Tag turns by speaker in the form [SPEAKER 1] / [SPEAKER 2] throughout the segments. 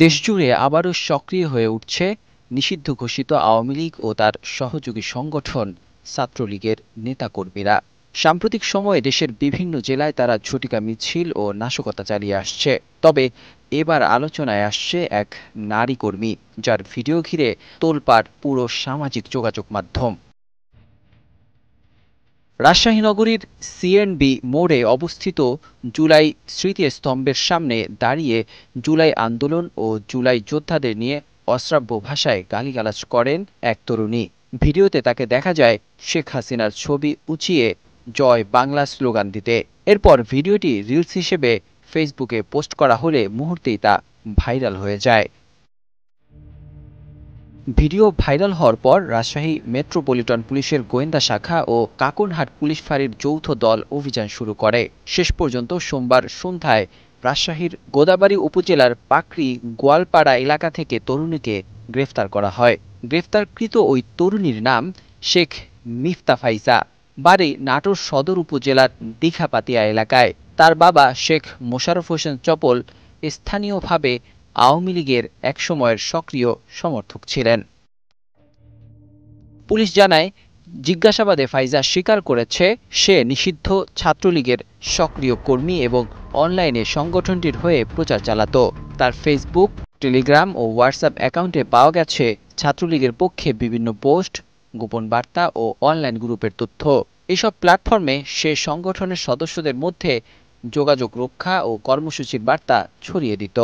[SPEAKER 1] দেশজুড়ে আবারও সক্রিয় হয়ে উঠছে নিষিদ্ধ ঘোষিত আওয়ামী লীগ ও তার সহযোগী সংগঠন ছাত্রলীগের নেতাকর্মীরা। সাম্প্রতিক সময়ে দেশের বিভিন্ন জেলায় তারা ঝটিকা মিছিল ও নাশকতা চালিয়ে আসছে। তবে এবার আলোচনায় আসছে এক নারী কর্মী, যার ভিডিও ঘিরে তোলপাড় পুরো সামাজিক যোগাযোগ মাধ্যম। রাজশাহী নগরীর সিএনবি মোড়ে অবস্থিত জুলাই স্মৃতিস্তম্ভের সামনে দাঁড়িয়ে জুলাই আন্দোলন ও জুলাই যোদ্ধাদের নিয়ে অশ্রাব্য ভাষায় গালিগালাজ করেন এক তরুণী। ভিডিওতে তাকে দেখা যায় শেখ হাসিনার ছবি উঁচিয়ে জয় বাংলা স্লোগান দিতে। এরপর ভিডিওটি রিলস হিসেবে ফেসবুকে পোস্ট করা হলে মুহূর্তেই তা ভাইরাল হয়ে যায়। ভিডিও ভাইরাল হওয়ার পর রাজশাহী মেট্রোপলিটন পুলিশের গোয়েন্দা শাখা ও কাকনহাট পুলিশ ফাঁড়ির যৌথ দল অভিযান শুরু করে। শেষ পর্যন্ত সোমবার সন্ধ্যায় রাজশাহীর গোদাবাড়ী উপজেলার পাকড়ি গোয়ালপাড়া এলাকা থেকে তরুণীকে গ্রেফতার করা হয়। গ্রেফতারকৃত ওই তরুণীর নাম শেখ মিফতা ফাইজা, বাড়ি নাটোর সদর উপজেলার দীঘাপাতিয়া এলাকায়। তার বাবা শেখ মোশাররফ হোসেন চপল স্থানীয়ভাবে আওয়ামী লীগের একসময়ের সক্রিয় সমর্থক ছিলেন। পুলিশ জানায়, জিজ্ঞাসাবাদে ফাইজা স্বীকার করেছে সে নিষিদ্ধ ছাত্রলীগের সক্রিয় কর্মী এবং অনলাইনে সংগঠনটির হয়ে প্রচার চালাত। তার ফেসবুক, টেলিগ্রাম ও হোয়াটসঅ্যাপ অ্যাকাউন্টে পাওয়া গেছে ছাত্রলীগের পক্ষে বিভিন্ন পোস্ট, গোপন বার্তা ও অনলাইন গ্রুপের তথ্য। এসব প্ল্যাটফর্মে সে সংগঠনের সদস্যদের মধ্যে যোগাযোগ রক্ষা ও কর্মসূচির বার্তা ছড়িয়ে দিত।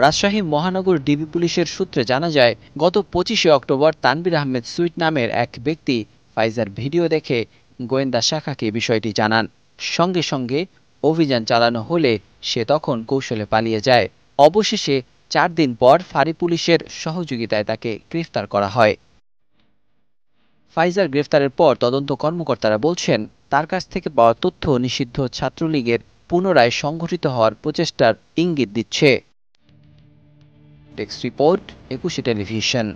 [SPEAKER 1] রাজশাহী মহানগর ডিবি পুলিশের সূত্রে জানা যায়, গত ২৫শে অক্টোবর তানভীর আহমেদ সুইট নামের এক ব্যক্তি ফাইজার ভিডিও দেখে গোয়েন্দা শাখাকে বিষয়টি জানান। সঙ্গে সঙ্গে অভিযান চালানো হলে সে তখন কৌশলে পালিয়ে যায়। অবশেষে ৪ দিন পর ফাঁড়ি পুলিশের সহযোগিতায় তাকে গ্রেফতার করা হয়। ফাইজার গ্রেফতারের পর তদন্ত কর্মকর্তারা বলছেন, তার কাছ থেকে পাওয়া তথ্য নিষিদ্ধ ছাত্রলীগের পুনরায় সংগঠিত হওয়ার প্রচেষ্টার ইঙ্গিত দিচ্ছে। Desk report, ২১ television.